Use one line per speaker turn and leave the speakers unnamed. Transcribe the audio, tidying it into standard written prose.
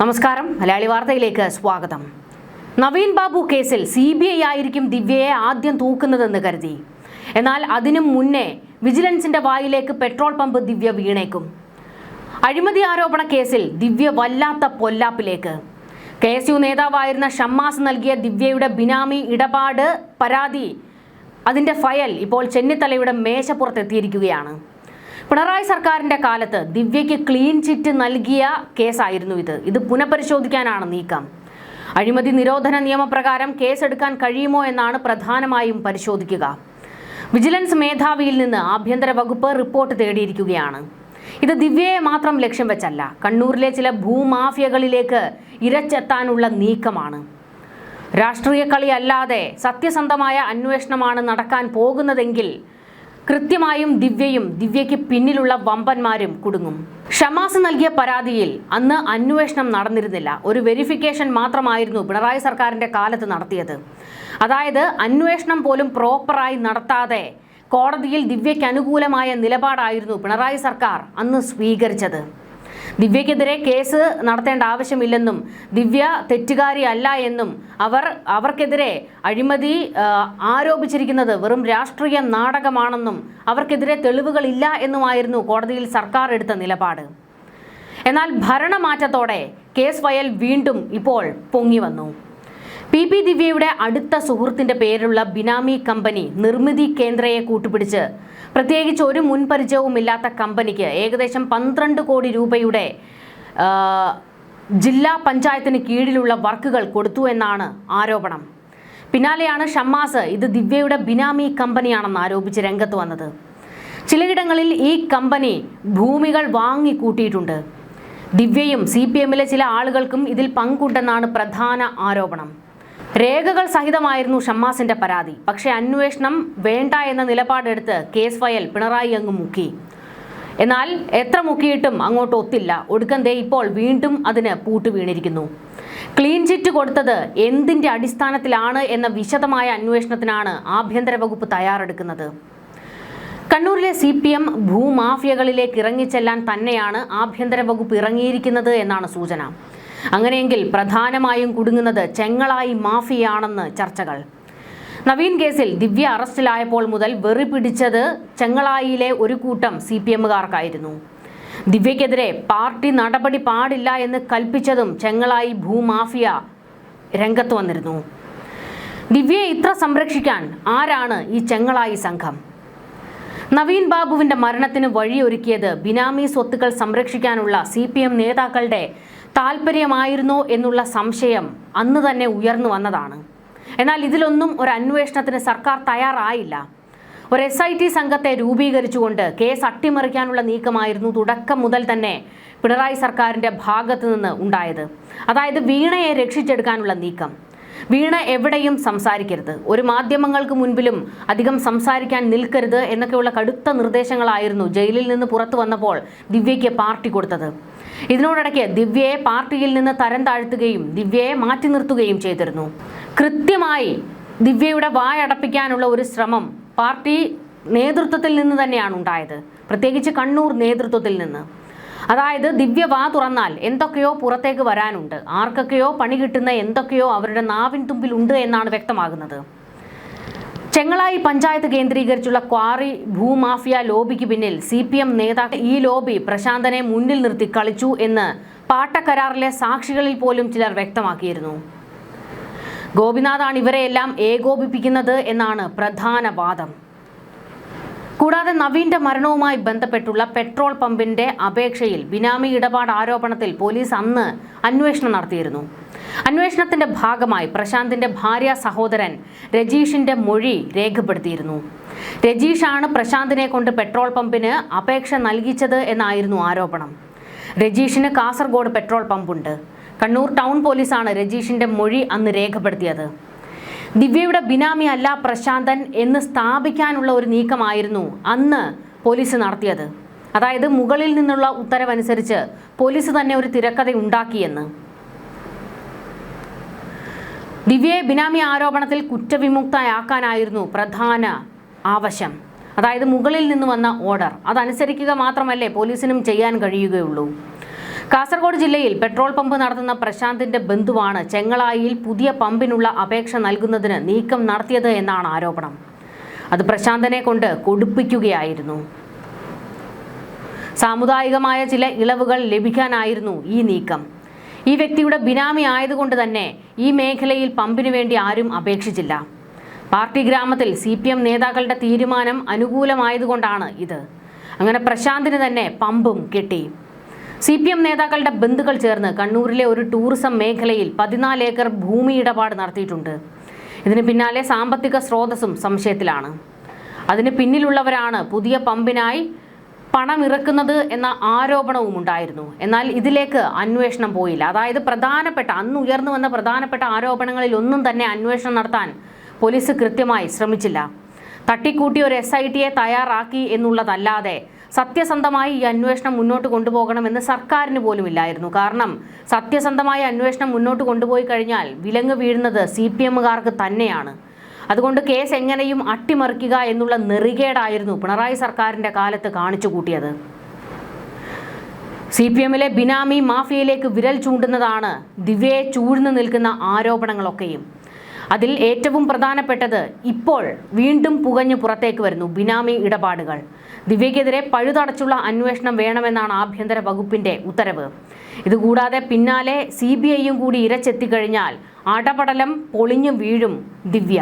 നമസ്കാരം, മലയാളി വാർത്തയിലേക്ക് സ്വാഗതം. നവീൻ ബാബു കേസിൽ CBI ആയിരിക്കും ദിവ്യയെ ആദ്യം തൂക്കുന്നതെന്ന് കരുതി. എന്നാൽ അതിനും മുന്നേ വിജിലൻസിന്റെ വായിലേക്ക് പെട്രോൾ പമ്പ് ദിവ്യ വീണേക്കും. അഴിമതി ആരോപണ കേസിൽ ദിവ്യ വല്ലാത്ത പൊല്ലാപ്പിലേക്ക്. KSU നേതാവായിരുന്ന ഷമ്മാസ് നൽകിയ ദിവ്യയുടെ ബിനാമി ഇടപാട് പരാതി, അതിന്റെ ഫയൽ ഇപ്പോൾ ചെന്നിത്തലയുടെ മേശപ്പുറത്തെത്തിയിരിക്കുകയാണ്. പിണറായി സർക്കാരിന്റെ കാലത്ത് ദിവ്യയ്ക്ക് ക്ലീൻ ചിറ്റ് നൽകിയ കേസായിരുന്നു ഇത് പുനഃപരിശോധിക്കാനാണ് നീക്കം. അഴിമതി നിരോധന നിയമപ്രകാരം കേസെടുക്കാൻ കഴിയുമോ എന്നാണ് പ്രധാനമായും പരിശോധിക്കുക. വിജിലൻസ് മേധാവിയിൽ നിന്ന് ആഭ്യന്തര വകുപ്പ് റിപ്പോർട്ട് തേടിയിരിക്കുകയാണ്. ഇത് ദിവ്യയെ മാത്രം ലക്ഷ്യം വെച്ചല്ല, കണ്ണൂരിലെ ചില ഭൂമാഫിയകളിലേക്ക് ഇരച്ചെത്താനുള്ള നീക്കമാണ്. രാഷ്ട്രീയ കളി അല്ലാതെ സത്യസന്ധമായ അന്വേഷണമാണ് നടക്കാൻ പോകുന്നതെങ്കിൽ കൃത്യമായും ദിവ്യയ്ക്ക് പിന്നിലുള്ള വമ്പന്മാരും കുടുങ്ങും. ഷമാസ് നൽകിയ പരാതിയിൽ അന്ന് അന്വേഷണം നടന്നിരുന്നില്ല. ഒരു വെരിഫിക്കേഷൻ മാത്രമായിരുന്നു പിണറായി സർക്കാരിന്റെ കാലത്ത് നടത്തിയത്. അതായത് അന്വേഷണം പോലും പ്രോപ്പറായി നടത്താതെ കോടതിയിൽ ദിവ്യയ്ക്ക് അനുകൂലമായ നിലപാടായിരുന്നു പിണറായി സർക്കാർ അന്ന് സ്വീകരിച്ചത്. ദിവ്യക്കെതിരെ കേസ് നടത്തേണ്ട ആവശ്യമില്ലെന്നും ദിവ്യ തെറ്റുകാരിയല്ല എന്നും അവർക്കെതിരെ അഴിമതി ആരോപിച്ചിരിക്കുന്നത് വെറും രാഷ്ട്രീയ നാടകമാണെന്നും അവർക്കെതിരെ തെളിവുകളില്ല എന്നുമായിരുന്നു കോടതിയിൽ സർക്കാർ എടുത്ത നിലപാട്. എന്നാൽ ഭരണമാറ്റത്തോടെ കേസ് ഫയൽ വീണ്ടും ഇപ്പോൾ പൊങ്ങി വന്നു. PP ദിവ്യയുടെ അടുത്ത സുഹൃത്തിന്റെ പേരുള്ള ബിനാമി കമ്പനി നിർമ്മിതി കേന്ദ്രയെ കൂട്ടുപിടിച്ച് പ്രത്യേകിച്ച് ഒരു മുൻപരിചയവുമില്ലാത്ത കമ്പനിക്ക് ഏകദേശം 12 കോടി രൂപയുടെ ജില്ലാ പഞ്ചായത്തിന് കീഴിലുള്ള വർക്കുകൾ കൊടുത്തു എന്നാണ് ആരോപണം. പിന്നാലെയാണ് ഷമ്മാസ് ഇത് ദിവ്യയുടെ ബിനാമി കമ്പനിയാണെന്ന് ആരോപിച്ച് രംഗത്ത് വന്നത്. ചിലയിടങ്ങളിൽ ഈ കമ്പനി ഭൂമികൾ വാങ്ങിക്കൂട്ടിയിട്ടുണ്ട്. ദിവ്യയും CPMലെ ചില ആളുകൾക്കും ഇതിൽ പങ്കുണ്ടെന്നാണ് പ്രധാന ആരോപണം. രേഖകൾ സഹിതമായിരുന്നു ഷമ്മാസിന്റെ പരാതി. പക്ഷേ അന്വേഷണം വേണ്ട എന്ന നിലപാടെടുത്ത് കേസ് ഫയൽ പിണറായി അങ്ങ് മുക്കി. എന്നാൽ എത്ര മുക്കിയിട്ടും അങ്ങോട്ട് ഒത്തില്ല. ഒടുക്കം ഇപ്പോൾ വീണ്ടും അതിന് പൂട്ട് വീണിരിക്കുന്നു. ക്ലീൻ ചിറ്റ് കൊടുത്തത് എന്തിന്റെ അടിസ്ഥാനത്തിലാണ് എന്ന വിശദമായ അന്വേഷണത്തിനാണ് ആഭ്യന്തര വകുപ്പ് തയ്യാറെടുക്കുന്നത്. കണ്ണൂരിലെ CPM ഭൂമാഫിയകളിലേക്ക് ഇറങ്ങിച്ചെല്ലാൻ തന്നെയാണ് ആഭ്യന്തര വകുപ്പ് ഇറങ്ങിയിരിക്കുന്നത് എന്നാണ് സൂചന. അങ്ങനെയെങ്കിൽ പ്രധാനമായും കുടുങ്ങുന്നത് ചെങ്ങളായി മാഫിയാണെന്ന് ചർച്ചകൾ. നവീൻ കേസിൽ ദിവ്യ അറസ്റ്റിലായപ്പോൾ മുതൽ വെറി പിടിച്ചത് ചെങ്ങളായിയിലെ ഒരു കൂട്ടം CPMകാർക്കായിരുന്നു. ദിവ്യക്കെതിരെ പാർട്ടി നടപടി പാടില്ല എന്ന് കൽപ്പിച്ചതും ചെങ്ങളായി ഭൂമാഫിയ രംഗത്ത് വന്നിരുന്നു. ദിവ്യയെ ഇത്ര സംരക്ഷിക്കാൻ ആരാണ് ഈ ചെങ്ങളായി സംഘം? നവീൻ ബാബുവിന്റെ മരണത്തിന് വഴിയൊരുക്കിയത് ബിനാമി സ്വത്തുക്കൾ സംരക്ഷിക്കാനുള്ള CPM നേതാക്കളുടെ താല്പര്യമായിരുന്നോ എന്നുള്ള സംശയം അന്ന് തന്നെ ഉയർന്നു വന്നതാണ്. എന്നാൽ ഇതിലൊന്നും ഒരു അന്വേഷണത്തിന് സർക്കാർ തയ്യാറായില്ല. ഒരു SIT സംഘത്തെ രൂപീകരിച്ചുകൊണ്ട് കേസ് അട്ടിമറിക്കാനുള്ള നീക്കമായിരുന്നു തുടക്കം മുതൽ തന്നെ പിണറായി സർക്കാരിന്റെ ഭാഗത്തു നിന്ന് ഉണ്ടായത്. അതായത് വീണയെ രക്ഷിച്ചെടുക്കാനുള്ള നീക്കം. വീണ എവിടെയും സംസാരിക്കരുത്, ഒരു മാധ്യമങ്ങൾക്ക് മുൻപിലും അധികം സംസാരിക്കാൻ നിൽക്കരുത് എന്നൊക്കെയുള്ള കടുത്ത നിർദ്ദേശങ്ങളായിരുന്നു ജയിലിൽ നിന്ന് പുറത്തു വന്നപ്പോൾ ദിവ്യയ്ക്ക് പാർട്ടി കൊടുത്തത്. ഇതിനോടിടയ്ക്ക് ദിവ്യയെ പാർട്ടിയിൽ നിന്ന് തരം താഴ്ത്തുകയും ദിവ്യയെ മാറ്റി നിർത്തുകയും ചെയ്തിരുന്നു. കൃത്യമായി ദിവ്യയുടെ വായടപ്പിക്കാനുള്ള ഒരു ശ്രമം പാർട്ടി നേതൃത്വത്തിൽ നിന്ന് തന്നെയാണ് ഉണ്ടായത്, പ്രത്യേകിച്ച് കണ്ണൂർ നേതൃത്വത്തിൽ നിന്ന്. അതായത് ദിവ്യ വാ തുറന്നാൽ എന്തൊക്കെയോ പുറത്തേക്ക് വരാനുണ്ട്, ആർക്കൊക്കെയോ പണി കിട്ടുന്ന എന്തൊക്കെയോ അവരുടെ നാവിൻ തുമ്പിലുണ്ട് എന്നാണ് വ്യക്തമാകുന്നത്. ചെങ്ങളായി പഞ്ചായത്ത് കേന്ദ്രീകരിച്ചുള്ള ക്വാറി ഭൂമാഫിയ ലോബിക്ക് പിന്നിൽ CPM നേതാക്കൾ ഈ ലോബി പ്രശാന്തനെ മുന്നിൽ നിർത്തി കളിച്ചു എന്ന് പാട്ടക്കരാറിലെ സാക്ഷികളിൽ പോലും ചിലർ വ്യക്തമാക്കിയിരുന്നു. ഗോപിനാഥാണ് ഇവരെയെല്ലാം ഏകോപിപ്പിക്കുന്നത് എന്നാണ് പ്രധാന വാദം. കൂടാതെ നവീന്റെ മരണവുമായി ബന്ധപ്പെട്ടുള്ള പെട്രോൾ പമ്പിന്റെ അപേക്ഷയിൽ ബിനാമി ഇടപാട് ആരോപണത്തിൽ പോലീസ് അന്ന് അന്വേഷണം നടത്തിയിരുന്നു. അന്വേഷണത്തിന്റെ ഭാഗമായി പ്രശാന്തിന്റെ ഭാര്യ സഹോദരൻ രജീഷിന്റെ മൊഴി രേഖപ്പെടുത്തിയിരുന്നു. രജീഷാണ് പ്രശാന്തിനെ കൊണ്ട് പെട്രോൾ പമ്പിന് അപേക്ഷ നൽകിച്ചത് എന്നായിരുന്നു ആരോപണം. രജീഷിന് കാസർഗോഡ് പെട്രോൾ പമ്പുണ്ട്. കണ്ണൂർ ടൗൺ പോലീസാണ് രജീഷിന്റെ മൊഴി അന്ന് രേഖപ്പെടുത്തിയത്. ദിവ്യയുടെ ബിനാമി അല്ല പ്രശാന്തൻ എന്ന് സ്ഥാപിക്കാനുള്ള ഒരു നീക്കമായിരുന്നു അന്ന് പോലീസ് നടത്തിയത്. അതായത് മുകളിൽ നിന്നുള്ള ഉത്തരവനുസരിച്ച് പോലീസ് തന്നെ ഒരു തിരക്കഥ ഉണ്ടാക്കിയെന്ന്. ദിവ്യയെ ബിനാമി ആരോപണത്തിൽ കുറ്റവിമുക്തയാക്കാനായിരുന്നു പ്രധാന ആവശ്യം. അതായത് മുകളിൽ നിന്ന് വന്ന ഓർഡർ അതനുസരിക്കുക മാത്രമല്ലേ പോലീസിനും ചെയ്യാൻ കഴിയുകയുള്ളൂ. കാസർഗോഡ് ജില്ലയിൽ പെട്രോൾ പമ്പ് നടത്തുന്ന പ്രശാന്തിന്റെ ബന്ധുവാണ് ചെങ്ങളായിയിൽ പുതിയ പമ്പിനുള്ള അപേക്ഷ നൽകുന്നതിന് നീക്കം നടത്തിയത് എന്നാണ് ആരോപണം. അത് പ്രശാന്തനെ കൊണ്ട് കൊടുപ്പിക്കുകയായിരുന്നു. സാമുദായികമായ ചില ഇളവുകൾ ലഭിക്കാനായിരുന്നു ഈ നീക്കം. ഈ വ്യക്തിയുടെ ബിനാമി ആയതുകൊണ്ട് തന്നെ ഈ മേഖലയിൽ പമ്പിനു വേണ്ടി ആരും അപേക്ഷിച്ചില്ല. പാർട്ടി ഗ്രാമത്തിൽ CPM നേതാക്കളുടെ തീരുമാനം അനുകൂലമായതുകൊണ്ടാണ് ഇത്. അങ്ങനെ പ്രശാന്തിന് തന്നെ പമ്പും കിട്ടി. CPM നേതാക്കളുടെ ബന്ധുക്കൾ ചേർന്ന് കണ്ണൂരിലെ ഒരു ടൂറിസം മേഖലയിൽ 14 ഏക്കർ ഭൂമി ഇടപാട് നടത്തിയിട്ടുണ്ട്. ഇതിന് പിന്നാലെ സാമ്പത്തിക സ്രോതസ്സും സംശയത്തിലാണ്. അതിന് പിന്നിലുള്ളവരാണ് പുതിയ പമ്പിനായി പണമിറക്കുന്നത് എന്ന ആരോപണവും ഉണ്ടായിരുന്നു. എന്നാൽ ഇതിലേക്ക് അന്വേഷണം പോയില്ല. അതായത് അന്ന് ഉയർന്നു വന്ന പ്രധാനപ്പെട്ട ആരോപണങ്ങളിൽ ഒന്നും തന്നെ അന്വേഷണം നടത്താൻ പോലീസ് കൃത്യമായി ശ്രമിച്ചില്ല. തട്ടിക്കൂട്ടി ഒരു SITയെ തയ്യാറാക്കി എന്നുള്ളതല്ലാതെ സത്യസന്ധമായി ഈ അന്വേഷണം മുന്നോട്ട് കൊണ്ടുപോകണമെന്ന് സർക്കാരിന് പോലും ഇല്ലായിരുന്നു. കാരണം സത്യസന്ധമായ അന്വേഷണം മുന്നോട്ട് കൊണ്ടുപോയി കഴിഞ്ഞാൽ വിലങ്ങ് വീഴുന്നത് CPMകാർക്ക് തന്നെയാണ്. അതുകൊണ്ട് കേസ് എങ്ങനെയും അട്ടിമറിക്കുക എന്നുള്ള നെറികേടായിരുന്നു പിണറായി സർക്കാരിന്റെ കാലത്ത് കാണിച്ചു കൂട്ടിയത്. CPMലെ ബിനാമി മാഫിയയിലേക്ക് വിരൽ ചൂണ്ടുന്നതാണ് ദിവ്യയെ ചൂഴ്ന്നു നിൽക്കുന്ന ആരോപണങ്ങളൊക്കെയും. അതിൽ ഏറ്റവും പ്രധാനപ്പെട്ടത് ഇപ്പോൾ വീണ്ടും പുകഞ്ഞു പുറത്തേക്ക് വരുന്നു ബിനാമി ഇടപാടുകൾ. ദിവ്യക്കെതിരെ പഴുതടച്ചുള്ള അന്വേഷണം വേണമെന്നാണ് ആഭ്യന്തര വകുപ്പിന്റെ ഉത്തരവ്. ഇതുകൂടാതെ പിന്നാലെ CBIയും കൂടി ഇരച്ചെത്തിക്കഴിഞ്ഞാൽ അടപടലം പൊളിഞ്ഞു വീഴും ദിവ്യ.